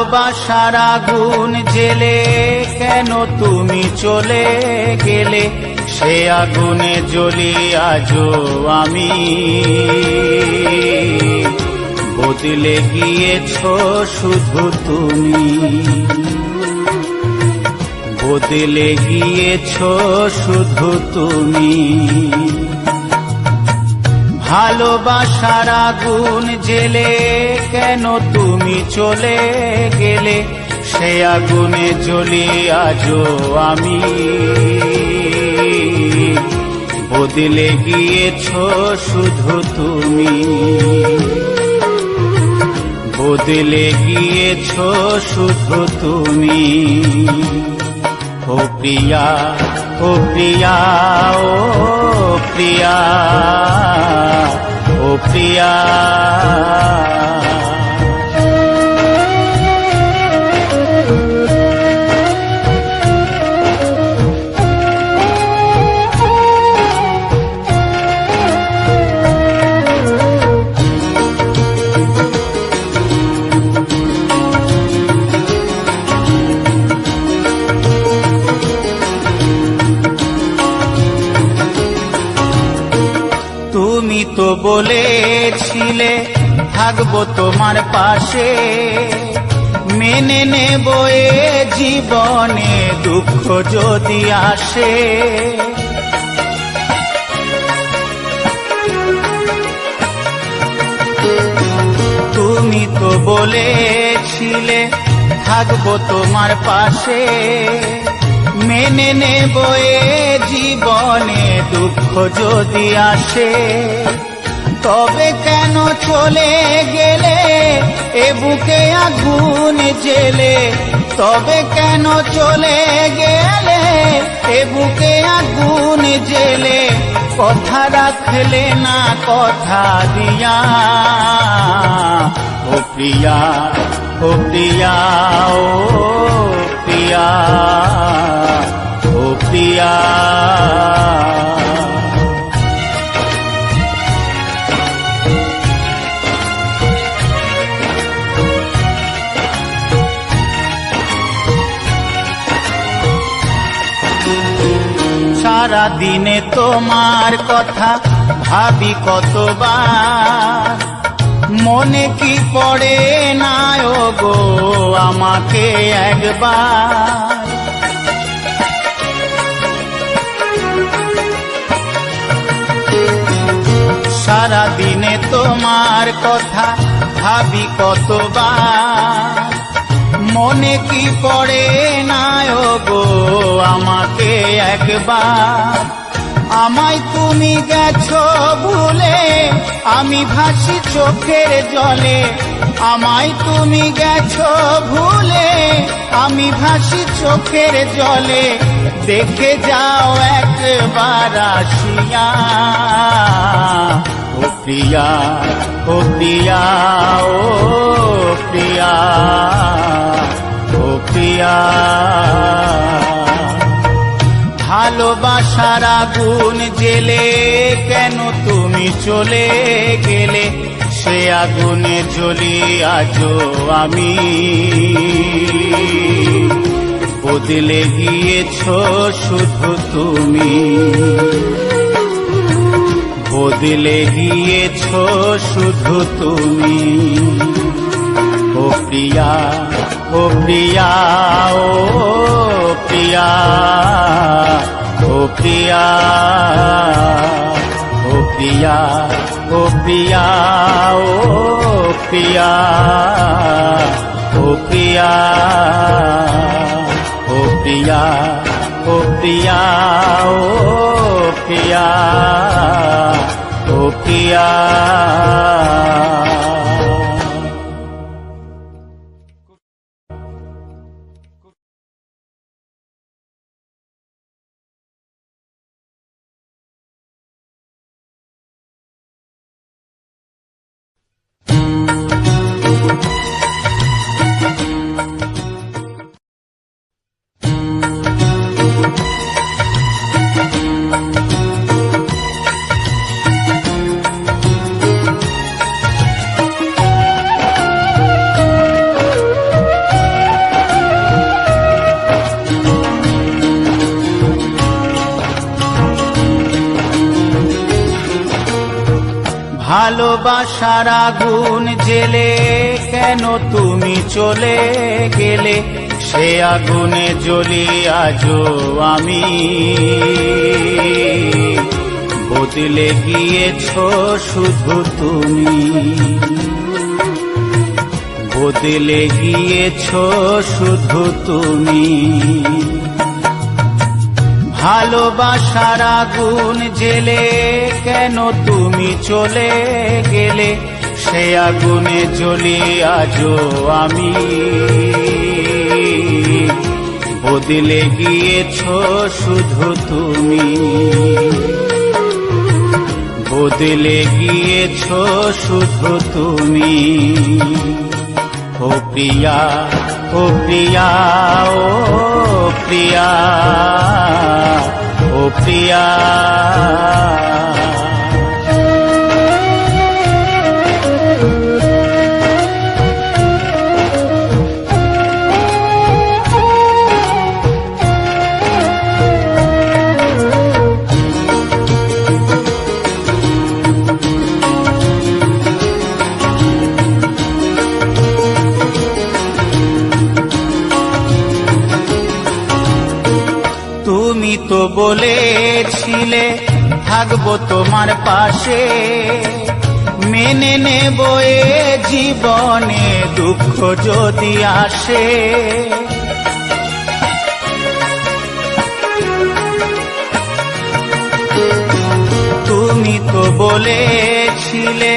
ভালোবাসার আগুন জেলে কেন তুমি চলে গেলে, সে আগুনে জ্বলি আজও আমি। বদলে গিয়েছো শুধু তুমি, বদলে গিয়েছো শুধু তুমি। ভালোবাসার আগুন জেলে কেন তুমি চলে গেলে, সে আগুনে জ্বলি আজও আমি। বদলে গিয়েছো শুধু তুমি, বদলে গিয়েছো শুধু তুমি। ও প্রিয়া, ও প্রিয়া, ও প্রিয়া, ও প্রিয়া। তুমি তো বলেছিলে থাকবো তোমার পাশে, মেনে নেব এ জীবনে দুঃখ যদি আসে। তুমি তো বলেছিলে থাকবো তোমার পাশে, মেনে নেব এ জীবনে দুঃখ যদি আসে। তবে কেন চলে গেলে এ বুকে আগুন জেলে, তবে কেন চলে গেলে এ বুকে আগুন জেলে। কথা রাখলে না কথা দিয়া, ও প্রিয়া, ও প্রিয়া, ও প্রিয়া, ও প্রিয়া। সারা দিনে তোমার কথা ভাবি কতবার, মনে কি পড়ে না ও গো আমাকে একবার। সারা দিনে তোমার কথা ভাবি কতবার, মনে কি পড়ে না ও গো আমাকে একবার। আমায় তুমি গেছো ভুলে, আমি ভাসি চোখের জলে। আমায় তুমি গেছো ভুলে, আমি ভাসি চোখের জলে। দেখে যাও একবার আসিয়া, ও প্রিয়া, ও প্রিয়া, ও প্রিয়া, ও প্রিয়া। ভালোবাসার আগুন জেলে কেন তুমি চলে গেলে, সে আগুনে জ্বলি আজও আমি। বদলে গিয়েছো শুধু তুমি, বদলে গিয়েছো শুধু তুমি। ও প্রিয়া, ও প্রিয়া, ও প্রিয়া, ও প্রিয়া, ও প্রিয়া, ও প্রিয়া, ও প্রিয়া, ও প্রিয়া, ও প্রিয়া, ও প্রিয়া, ও প্রিয়া, ও প্রিয়া। ভালোবাসার আগুন জেলে কেন তুমি চলে গেলে, সে আগুনে জ্বলি আজও আমি। বদলে গিয়েছো শুধু তুমি, বদলে গিয়েছো শুধু তুমি। ভালোবাসার আগুন জেলে কেন তুমি চলে গেলে, সে আগুনে জ্বলি আজও আমি। বদলে গিয়েছো শুধু তুমি, বদলে গিয়েছো শুধু তুমি। ও প্রিয়া, ও প্রিয়া, ও প্রিয়া, ও প্রিয়া। তুমি তো বলেছিলে থাকবো তোমার পাশে, মেনে নেব এ জীবনে দুঃখ যদি আসে। তুমি তো বলেছিলে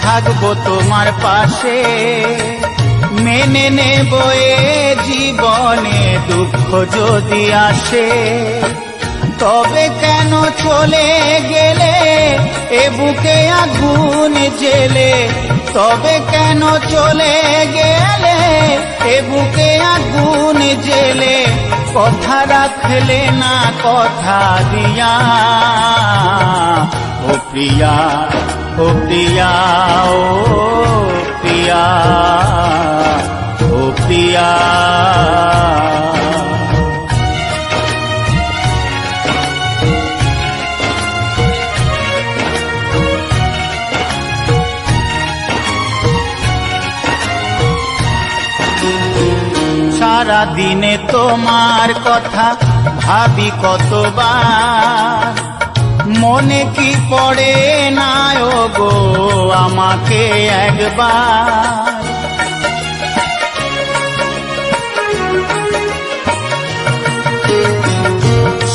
থাকবো তোমার পাশে, মেনে নেব এ জীবনে দুঃখ যদি আসে। তবে কেন চলে গেলে এ বুকে আগুন জেলে, তবে কেন চলে গেলে এ বুকে আগুন জেলে। কথা রাখলে না কথা দিয়া, ও প্রিয়া, ও প্রিয়া, ও প্রিয়া, ও প্রিয়া। সারা দিনে তোমার কথা ভাবি কতবার, মনে কি পড়ে না ও গো আমাকে একবার।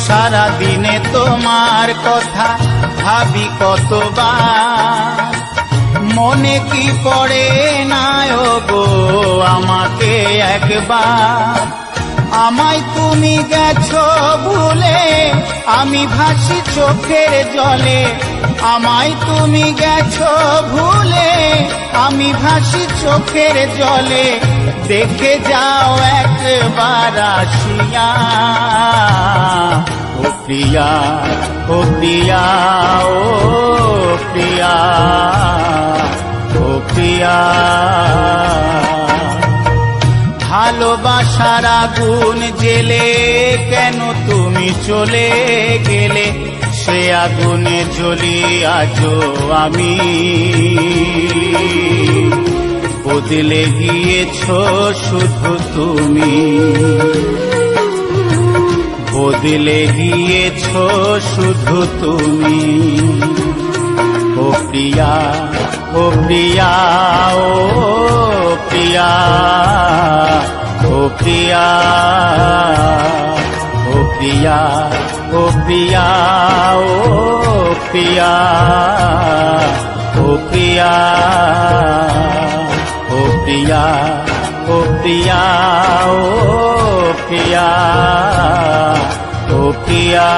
সারা দিনে তোমার কথা ভাবি কতবার, মনে কি পড়ে না ও গো আমাকে একবার। আমায় তুমি গেছো ভুলে, আমি ভাসি চোখের জলে। আমায় তুমি গেছো ভুলে, আমি ভাসি চোখের জলে। দেখে যাও একবার আসিয়া, ও প্রিয়া, ও প্রিয়া, ও প্রিয়া, ও প্রিয়া। ভালোবাসার আগুন জেলে কেন তুমি চলে গেলে, সে আগুনে জ্বলি আজও আমি। বদলে গিয়েছো শুধু তুমি, বদলে গিয়েছো শুধু তুমি। ও প্রিয়া, ও প্রিয়া, ও প্রিয়া, ও প্রিয়া, ও প্রিয়া, ও প্রিয়া, ও প্রিয়া, ও প্রিয়া, ও প্রিয়া, ও প্রিয়া, ও প্রিয়া, ও প্রিয়া।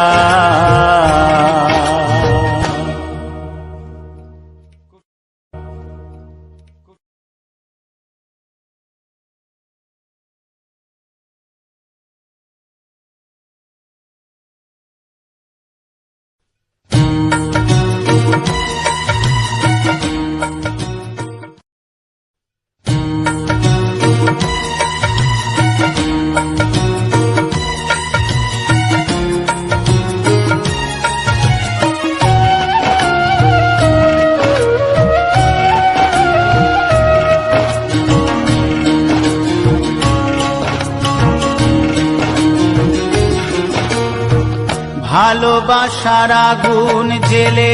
ভালোবাসার আগুন জেলে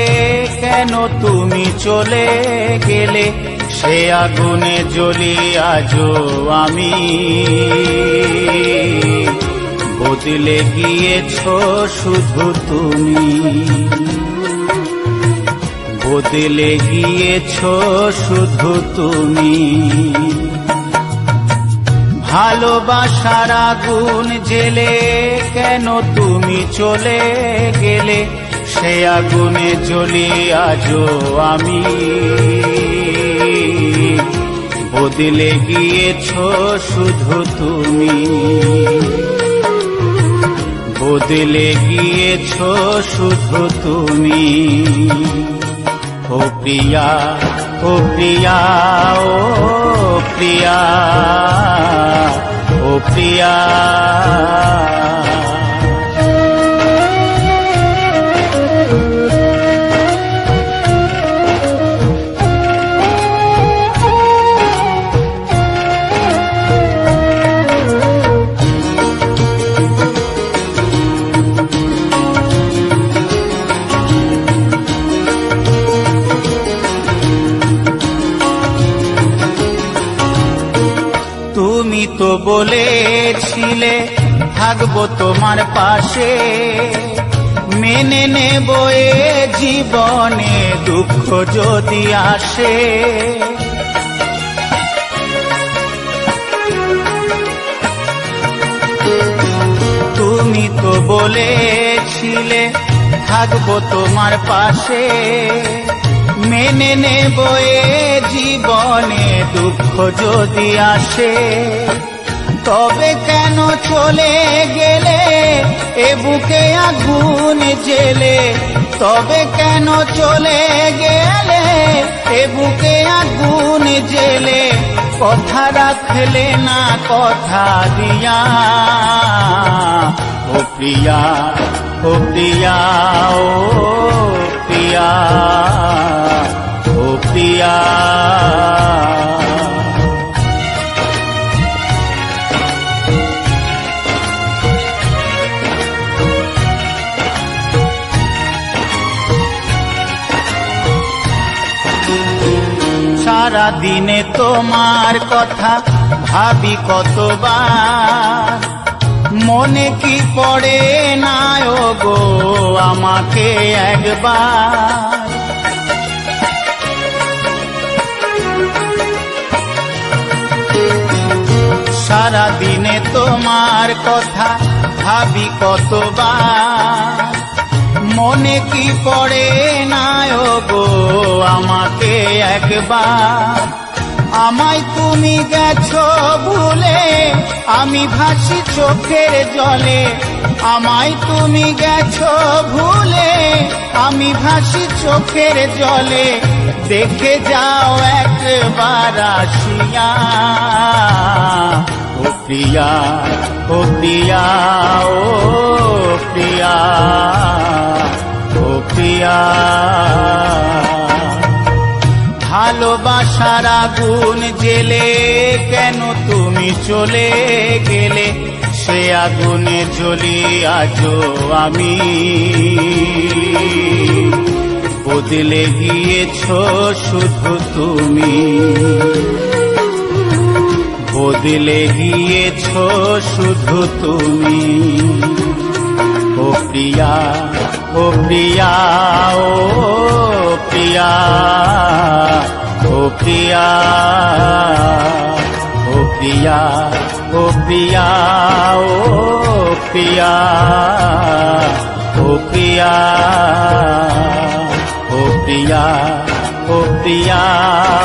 কেন তুমি চলে গেলে, সে আগুনে জ্বলি আজও আমি। বদলে গিয়েছো শুধু তুমি, বদলে গিয়েছো শুধু তুমি। ভালোবাসার আগুন জেলে কেন তুমি চলে গেলে, সে আগুনে জ্বলি আজও আমি। বদলে গিয়েছো শুধু তুমি, বদলে গিয়েছো শুধু তুমি। ও প্রিয়া, ও প্রিয়া, ও প্রিয়া, ও প্রিয়া। তুমি তো বলেছিলে থাকবো তোমার পাশে, মেনে নেব এ জীবনে দুঃখ যদি আসে। তুমি তো বলেছিলে থাকবো তোমার পাশে, মেনে নেব এ জীবনে দুঃখ যদি আসে। তবে কেন চলে গেলে এ বুকে আগুন জেলে, তবে কেন চলে গেলে এ বুকে আগুন জেলে। কথা রাখলে না কথা দিয়া, ও প্রিয়া, ও প্রিয়া, ও প্রিয়া, ও প্রিয়া। সারা দিনে তোমার কথা ভাবি কতবার, মনে কি পড়ে না ও গো আমাকে একবার। সারা দিনে তোমার কথা ভাবি কতবার, মনে কি পড়ে না ও গো আমাকে একবার। আমায় তুমি গেছো ভুলে, আমি ভাসি চোখের জলে। আমায় তুমি গেছো ভুলে, আমি ভাসি চোখের জলে। দেখে যাও একবার আসিয়া, ও প্রিয়া, ও প্রিয়া, ও প্রিয়া, ও প্রিয়া। ভালোবাসার আগুন জেলে কেন তুমি চলে গেলে, সে আগুনে জ্বলি আজও আমি। বদলে গিয়েছো শুধু তুমি, বদলে গিয়েছো শুধু তুমি। ও প্রিয়া, ও প্রিয়া, ও প্রিয়া, ও প্রিয়া, ও প্রিয়া, ও প্রিয়া, ও প্রিয়া, ও প্রিয়া, ও প্রিয়া, ও প্রিয়া,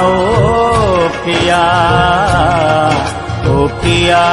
ও প্রিয়া, ও প্রিয়া।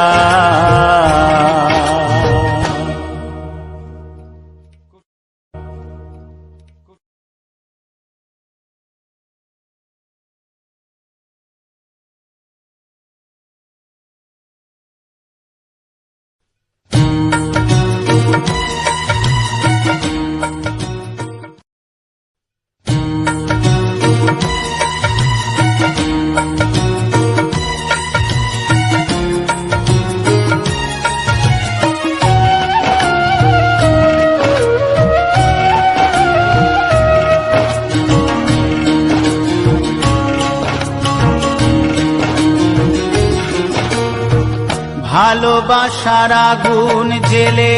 ভালোবাসার আগুন জেলে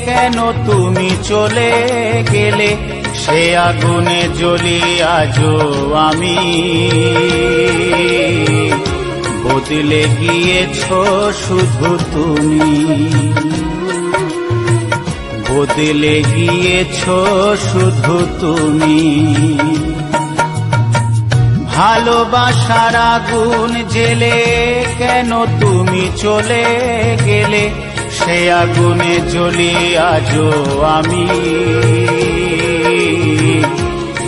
কেন তুমি চলে গেলে, সে আগুনে জ্বলি আজও আমি। বদলে গিয়েছো শুধু তুমি, বদলে গিয়েছো শুধু তুমি। ভালোবাসার আগুন জেলে কেন তুমি চলে গেলে, সে আগুনে জ্বলি আজও আমি।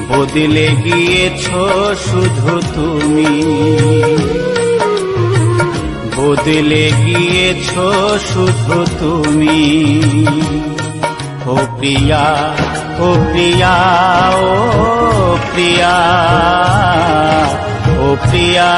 বদলে গিয়েছো শুধু তুমি, বদলে গিয়েছো শুধু তুমি। ও প্রিয়া, ও প্রিয়া, ও প্রিয়া, ও প্রিয়া।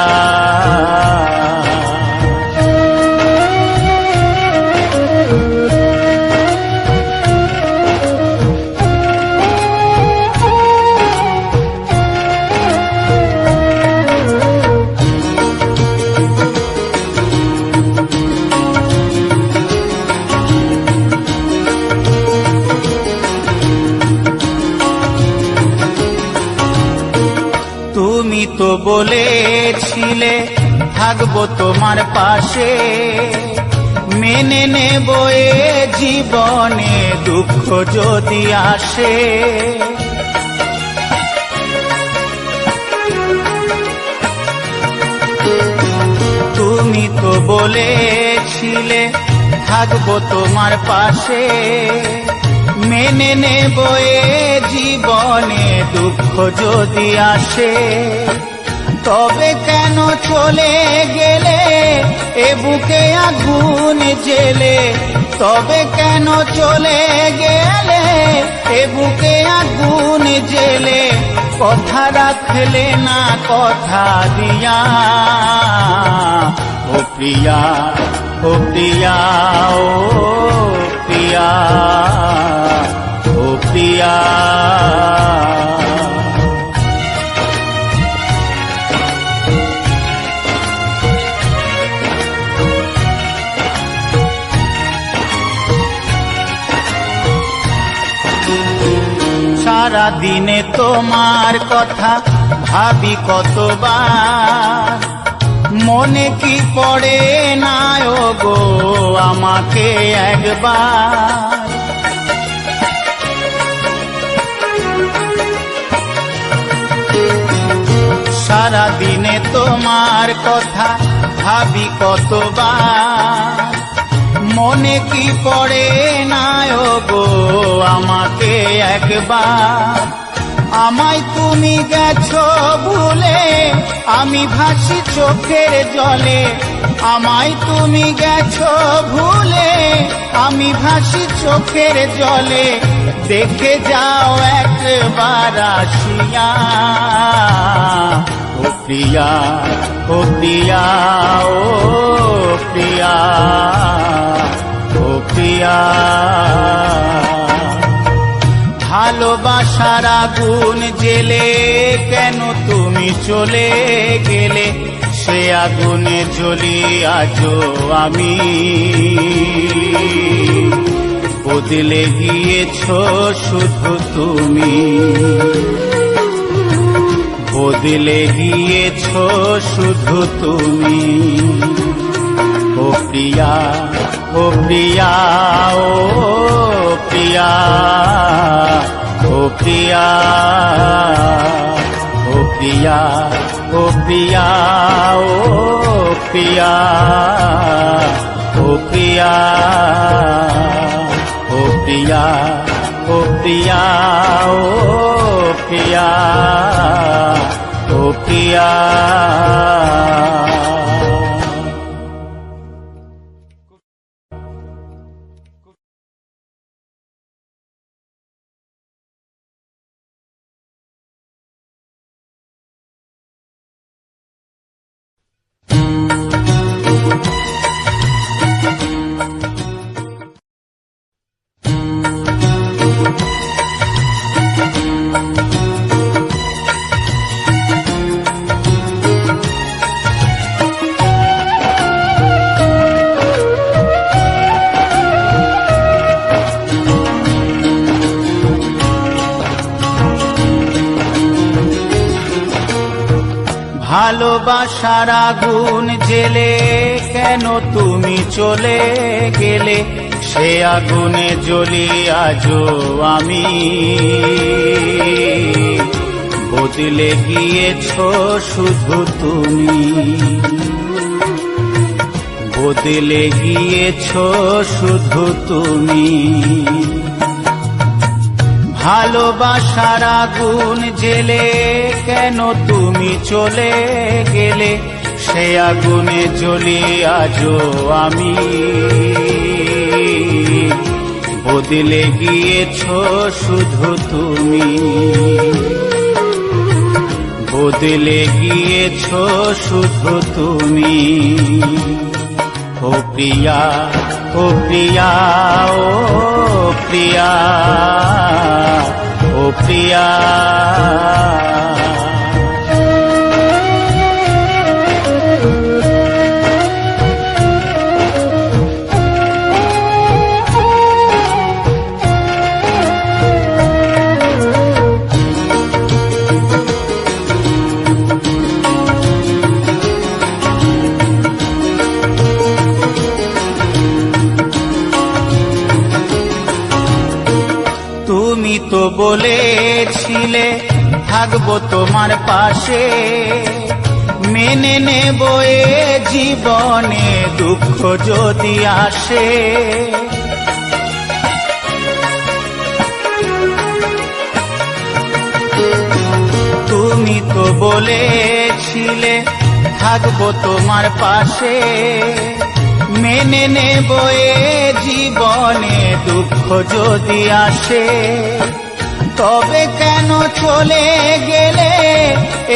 তুমি তো বলেছিলে থাকবো তোমার পাশে, মেনে নেব এ জীবনে দুঃখ যদি আসে। তুমি তো বলেছিলে থাকবো তোমার পাশে, মেনে নেব এ জীবনে দুঃখ যদি আসে। তবে কেন চলে গেলে এ বুকে আগুন জেলে, তবে কেন চলে গেলে এ বুকে আগুন জেলে। কথা রাখলে না কথা দিয়া, ও প্রিয়া, ও প্রিয়া, ও প্রিয়া, ও প্রিয়া। সারা দিনে তোমার কথা ভাবি কতবার, মনে কি পড়ে না ও গো আমাকে একবার। সারা দিনে তোমার কথা ভাবি কতবার, মনে কি পড়ে না ও গো আমাকে একবার। আমায় তুমি গেছো ভুলে, আমি ভাসি চোখের জলে। আমায় তুমি গেছো ভুলে, আমি ভাসি চোখের জলে। দেখে যাও একবার আসিয়া, ও প্রিয়া, ও প্রিয়া, ও প্রিয়া, ও প্রিয়া। ভালোবাসার আগুন জেলে কেন তুমি চলে গেলে, সে আগুনে জ্বলি আজও আমি। বদলে গিয়েছো শুধু তুমি, বদলে গিয়েছো শুধু তুমি। ও প্রিয়া, ও প্রিয়া, ও প্রিয়া, ও প্রিয়া, ও প্রিয়া, ও প্রিয়া, ও প্রিয়া, ও প্রিয়া, ও প্রিয়া, ও প্রিয়া, ও প্রিয়া, ও প্রিয়া। ভালোবাসার আগুন জেলে কেন তুমি চলে গেলে, সে আগুনে জ্বলি আজও আমি। বদলে গিয়েছো শুধু তুমি, বদলে গিয়েছো শুধু তুমি। ভালোবাসার আগুন জেলে কেন তুমি চলে গেলে, সে আগুনে জ্বলি আজও আমি। বদলে গিয়েছো শুধু তুমি, বদলে গিয়েছো শুধু তুমি। ও প্রিয়া, ও প্রিয়া, ও প্রিয়া, ও প্রিয়া। তুমি তো বলেছিলে থাকবো তোমার পাশে, মেনে নেব এ জীবনে দুঃখ যদি আসে। তুমি তো বলেছিলে থাকবো তোমার পাশে, মেনে নেব এ জীবনে দুঃখ যদি আসে। তবে কেন চলে গেলে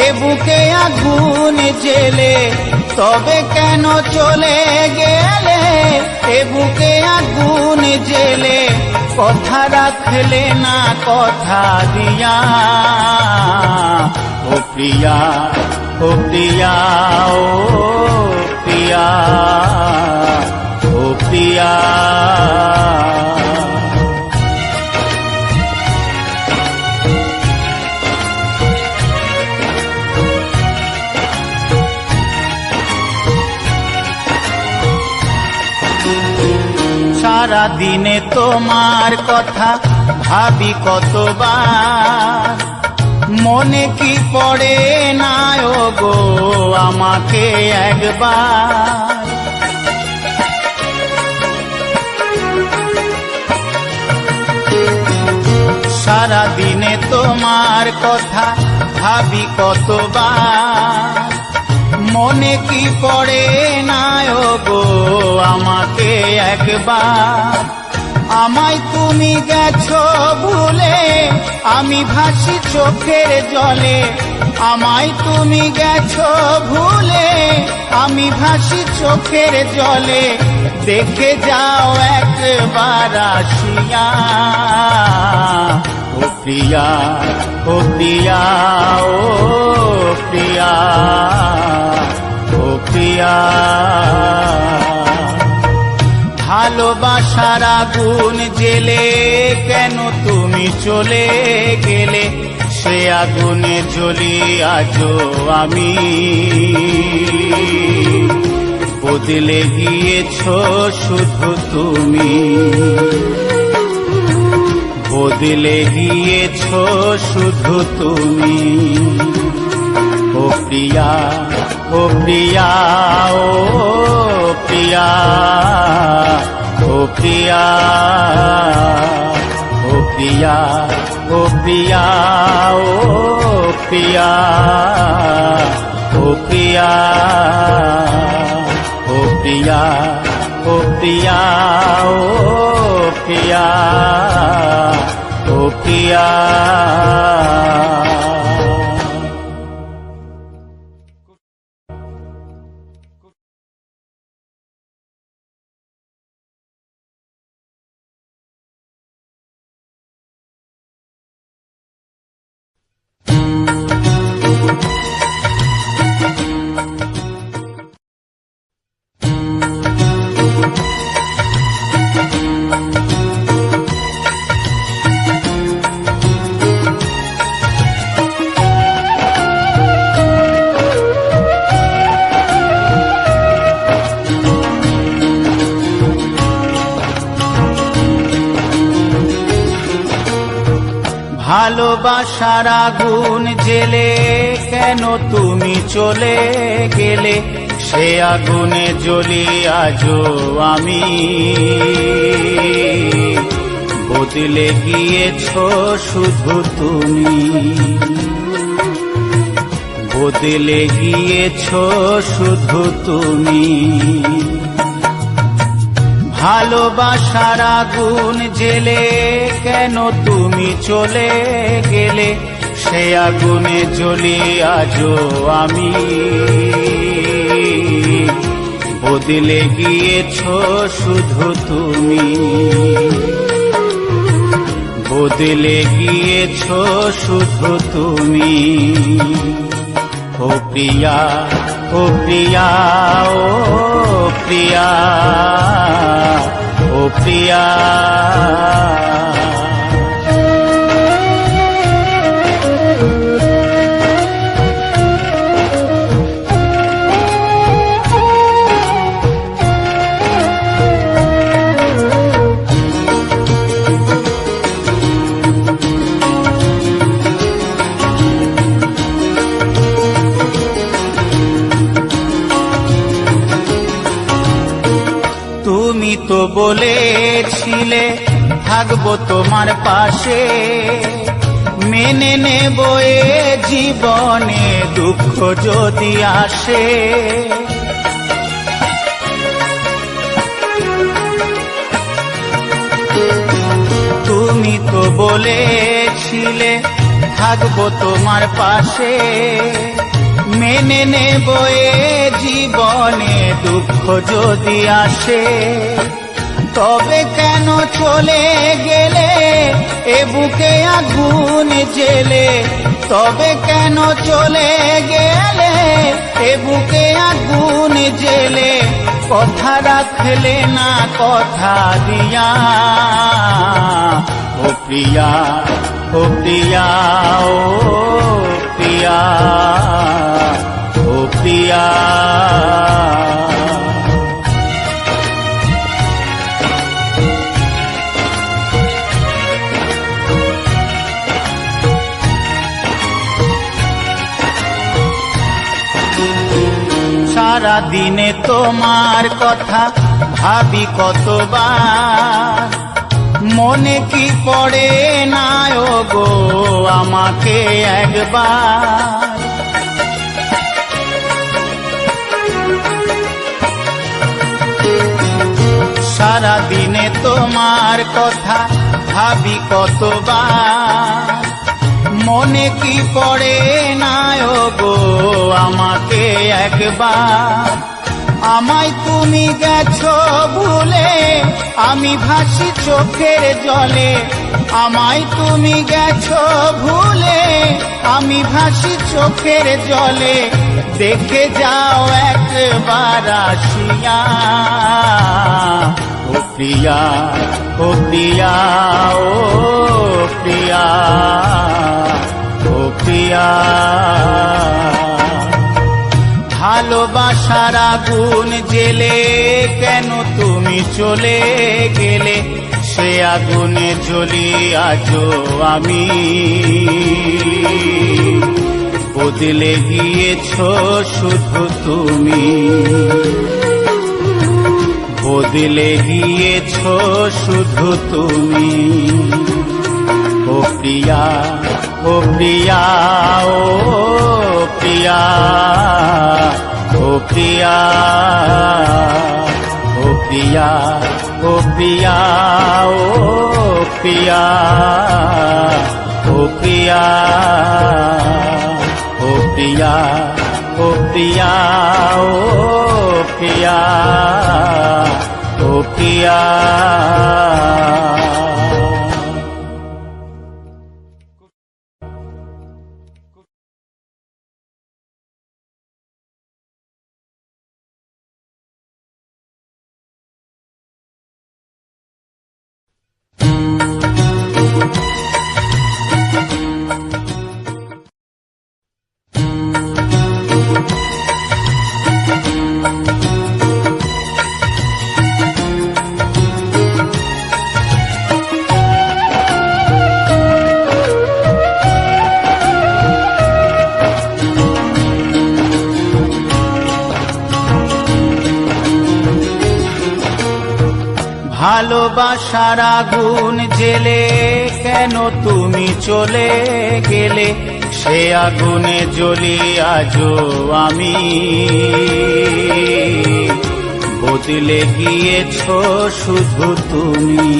এ বুকে আগুন জেলে, তবে কেন চলে গেলে এ বুকে আগুন জেলে। কথা রাখলে না কথা দিয়া, ও প্রিয়া, ও প্রিয়া, ও প্রিয়া, ও প্রিয়া। সারা দিনে তোমার কথা ভাবি কতবার, মনে কি পড়ে না ও গো আমাকে একবার। সারা দিনে তোমার কথা ভাবি কতবার, মনে কি পড়ে না ও গো আমাকে একবার। আমায় তুমি গেছো ভুলে, আমি ভাসি চোখের জলে। আমায় তুমি গেছো ভুলে, আমি ভাসি চোখের জলে। দেখে যাও একবার আসিয়া, ও প্রিয়া, ও প্রিয়া, ও প্রিয়া, ও প্রিয়া। ভালোবাসার আগুন জেলে কেন তুমি চলে গেলে, সে আগুনে জ্বলি আজও আমি। বদলে গিয়েছো শুধু তুমি, বদলে গিয়েছো শুধু তুমি। ও প্রিয়া, ও প্রিয়া, ও প্রিয়া, ও প্রিয়া, ও প্রিয়া, ও প্রিয়া, ও প্রিয়া, ও প্রিয়া, ও প্রিয়া, ও প্রিয়া, ও প্রিয়া, ও প্রিয়া। ভালোবাসার আগুন জেলে কেন তুমি চলে গেলে, সে আগুনে জ্বলি আজও আমি। বদলে গিয়েছো শুধু তুমি, বদলে গিয়েছো শুধু তুমি। ভালোবাসার আগুন জেলে কেন তুমি চলে গেলে, সে আগুনে জ্বলি আজও আমি। বদলে গিয়েছো শুধু তুমি, বদলে গিয়েছো শুধু তুমি। ও প্রিয়া, ও প্রিয়া, ও প্রিয়া, ও প্রিয়া। তুমি তো বলেছিলে থাকবো তোমার পাশে, মেনে নেব এ জীবনে দুঃখ যদি আসে। তুমি তো বলেছিলে থাকবো তোমার পাশে, মেনে নেব এ জীবনে দুঃখ যদি আসে। তবে কেন চলে গেলে এ বুকে আগুন জেলে, তবে কেন চলে গেলে এ বুকে আগুন জেলে। কথা রাখলে না কথা দিয়া, ও প্রিয়া, ও প্রিয়া, ও প্রিয়া, ও প্রিয়া। সারা দিনে তোমার কথা ভাবি কতবার, মনে কি পড়ে না ও গো আমাকে একবার। সারা দিনে তোমার কথা ভাবি কতবার, মনে কি পড়ে না ও গো আমাকে একবার। আমায় তুমি গেছো ভুলে, আমি ভাসি চোখের জলে। আমায় তুমি গেছো ভুলে, আমি ভাসি চোখের জলে। দেখে যাও একবার আসিয়া, ও প্রিয়া, ও প্রিয়া, ও প্রিয়া, ও প্রিয়া। ভালোবাসার আগুন জেলে কেন তুমি চলে গেলে, সে আগুনে জ্বলি আজও আমি। বদলে গিয়েছো শুধু তুমি, বদলে গিয়েছো শুধু তুমি। ও প্রিয়া, ও প্রিয়া, ও প্রিয়া, ও প্রিয়া, ও প্রিয়া, ও প্রিয়া, ও প্রিয়া, ও প্রিয়া, ও প্রিয়া, ও প্রিয়া, ও প্রিয়া, ও প্রিয়া। ভালোবাসার আগুন জেলে কেন তুমি চলে গেলে, সে আগুনে জ্বলি আজও আমি। বদলে গিয়েছো শুধু তুমি,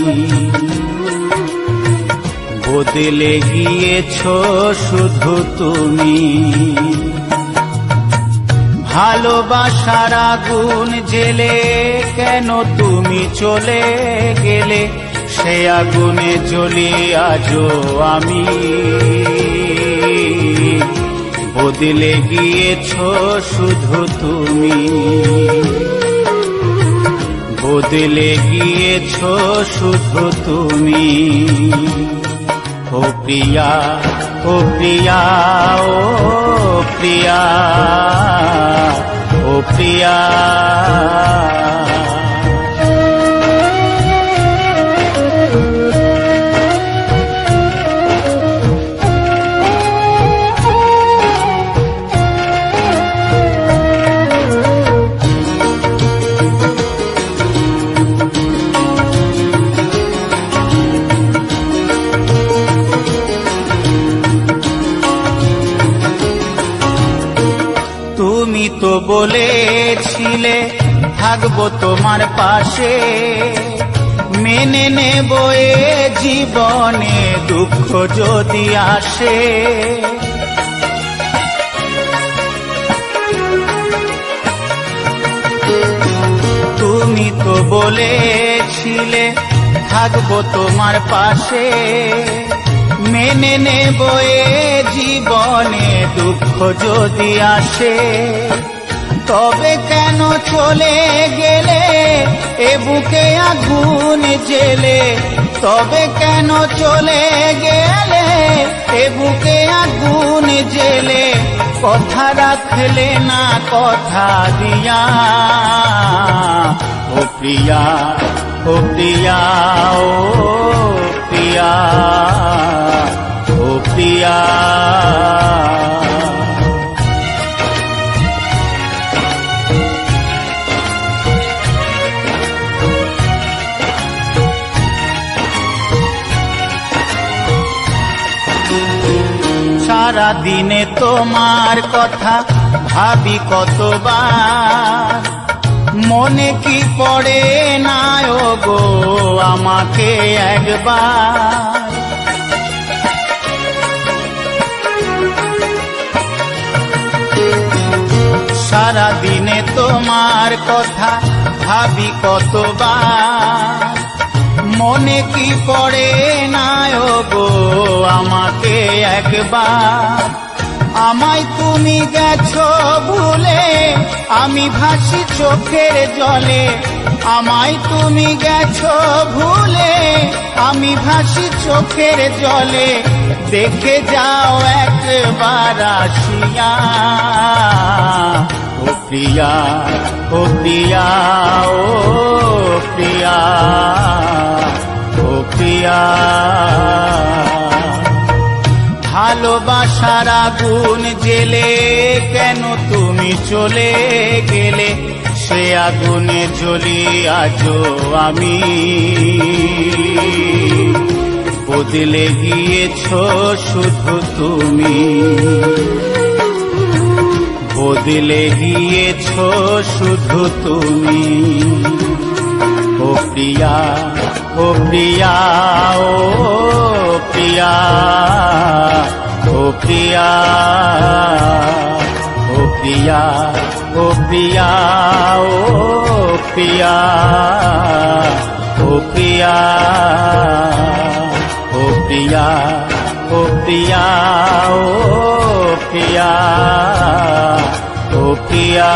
বদলে গিয়েছো শুধু তুমি। ভালোবাসার আগুন জেলে কেন তুমি চলে গেলে, সে আগুনে জ্বলি আজও আমি। বদলে গিয়েছো শুধু তুমি, বদলে গিয়েছো শুধু তুমি। ও প্রিয়া, ও প্রিয়া, ও প্রিয়া, ও প্রিয়া। তুমি তো বলেছিলে থাকবো তোমার পাশে, মেনে নেব এ জীবনে দুঃখ যদি আসে। তুমি তো বলেছিলে থাকবো তোমার পাশে, মেনে নেব এ জীবনে দুঃখ যদি আসে। তবে কেন চলে গেলে এ বুকে আগুন জেলে, তবে কেন চলে গেলে এ বুকে আগুন জেলে। কথা রাখলে না কথা দিয়া, ও প্রিয়া, ও প্রিয়া, ও প্রিয়া, ও প্রিয়া। সারা দিনে তোমার কথা ভাবি কতবার, মনে কি পড়ে না ও গো আমাকে একবার। সারা দিনে তোমার কথা ভাবি কতবার, মনে কি পড়ে না ও গো আমাকে একবার। আমায় তুমি গেছো ভুলে, আমি ভাসি চোখের জলে। আমায় তুমি গেছো ভুলে, আমি ভাসি চোখের জলে। দেখে যাও একবার আসিয়া, ও প্রিয়া, ও প্রিয়া, ও প্রিয়া, ও প্রিয়া। ভালোবাসার আগুন জেলে কেন তুমি চলে গেলে, সে আগুনে জ্বলি আজও আমি। বদলে গিয়েছো শুধু তুমি, বদলে গিয়েছো শুধু তুমি। ও প্রিয়া, ও প্রিয়া, ও প্রিয়া, ও প্রিয়া, ও প্রিয়া, ও প্রিয়া, ও প্রিয়া, ও প্রিয়া, ও প্রিয়া, ও প্রিয়া, ও প্রিয়া, ও প্রিয়া।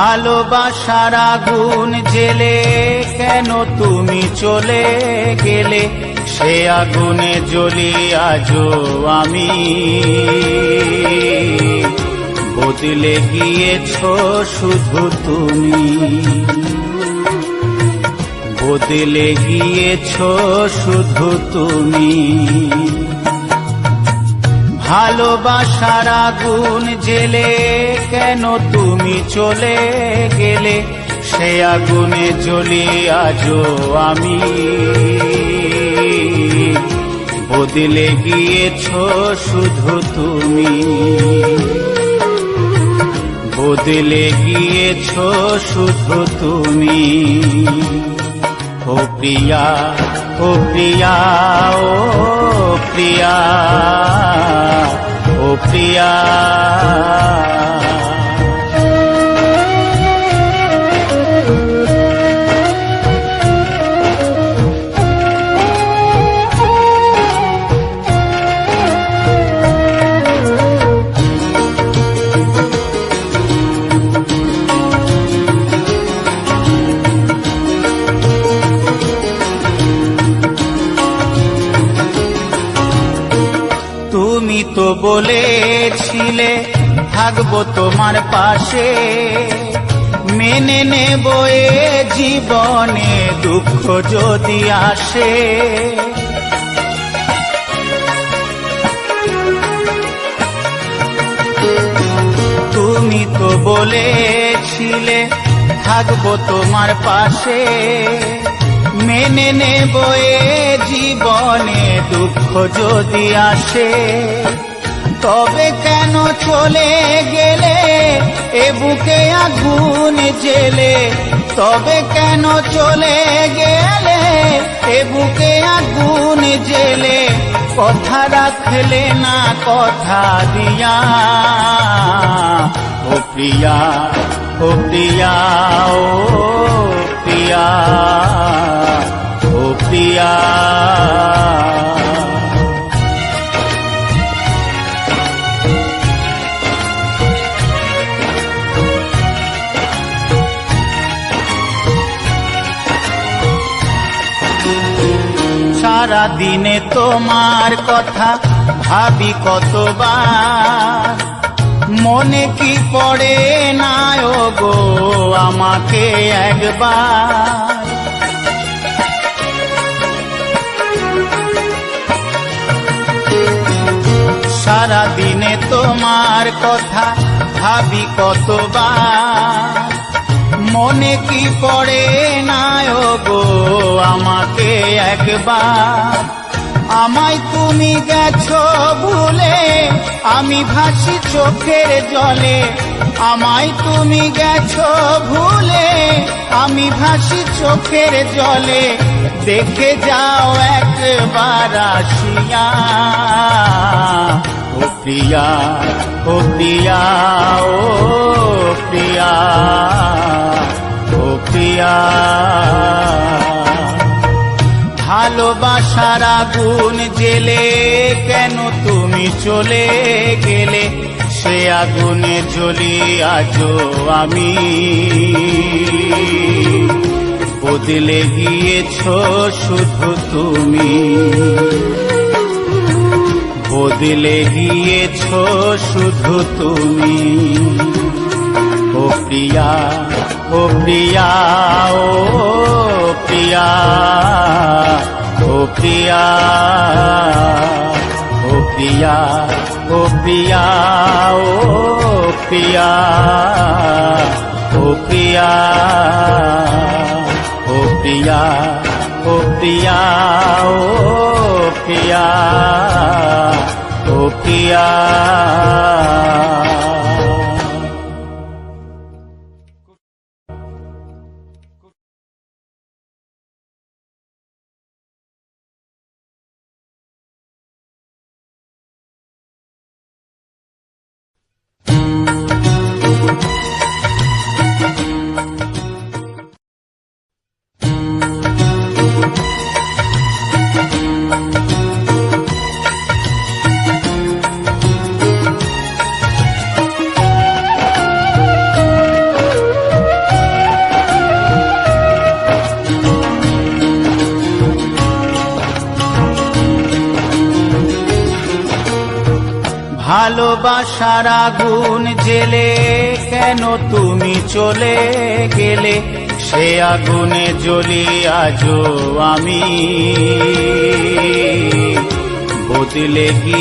ভালোবাসার আগুন জেলে কেন তুমি চলে গেলে, সে আগুনে জ্বলি আজও আমি। বদলে গিয়েছো শুধু তুমি, বদলে গিয়েছো শুধু তুমি। ভালোবাসার আগুন জেলে কেন তুমি চলে গেলে, সে আগুনে জ্বলি আজও আমি। বদলে গিয়েছো শুধু তুমি, বদলে গিয়েছো শুধু তুমি। ও প্রিয়া, ও প্রিয়া, ও প্রিয়া, ও প্রিয়া। তুমি তো বলেছিলে থাকবো তোমার পাশে, মেনে নেব এ জীবনে দুঃখ যদি আসে। তুমি তো বলেছিলে থাকবো তোমার পাশে, মেনে নেব এ জীবনে দুঃখ যদি আসে। তবে কেন চলে গেলে এ বুকে আগুন জেলে, তবে কেন চলে গেলে এ বুকে আগুন জেলে। কথা রাখলে না কথা দিয়া, ও প্রিয়া, ও প্রিয়া, ও প্রিয়া, ও প্রিয়া। সারা দিনে তোমার কথা ভাবি কতবার, মনে কি পড়ে না ও গো আমাকে একবার। সারা দিনে তোমার কথা ভাবি কতবার, মনে কি পড়ে না ও গো আমাকে একবার। আমায় তুমি গেছো ভুলে, আমি ভাসি চোখের জলে। আমায় তুমি গেছো ভুলে, আমি ভাসি চোখের জলে। দেখে যাও একবার আসিয়া, ও প্রিয়া, ও প্রিয়া, ও প্রিয়া, ও প্রিয়া। ভালোবাসার আগুন জেলে কেন তুমি চলে গেলে, সে আগুনে জ্বলি আজও আমি। বদলে গিয়েছো শুধু তুমি, বদলে গিয়েছো শুধু তুমি। ও প্রিয়া, ও প্রিয়া, ও প্রিয়া, ও প্রিয়া, ও প্রিয়া, ও প্রিয়া, ও প্রিয়া, ও প্রিয়া, ও প্রিয়া, ও প্রিয়া, ও প্রিয়া, ও প্রিয়া। ভালোবাসার আগুন জেলে কেন তুমি চলে গেলে, সে আগুনে জ্বলি আজও আমি, বদলে গিয়ে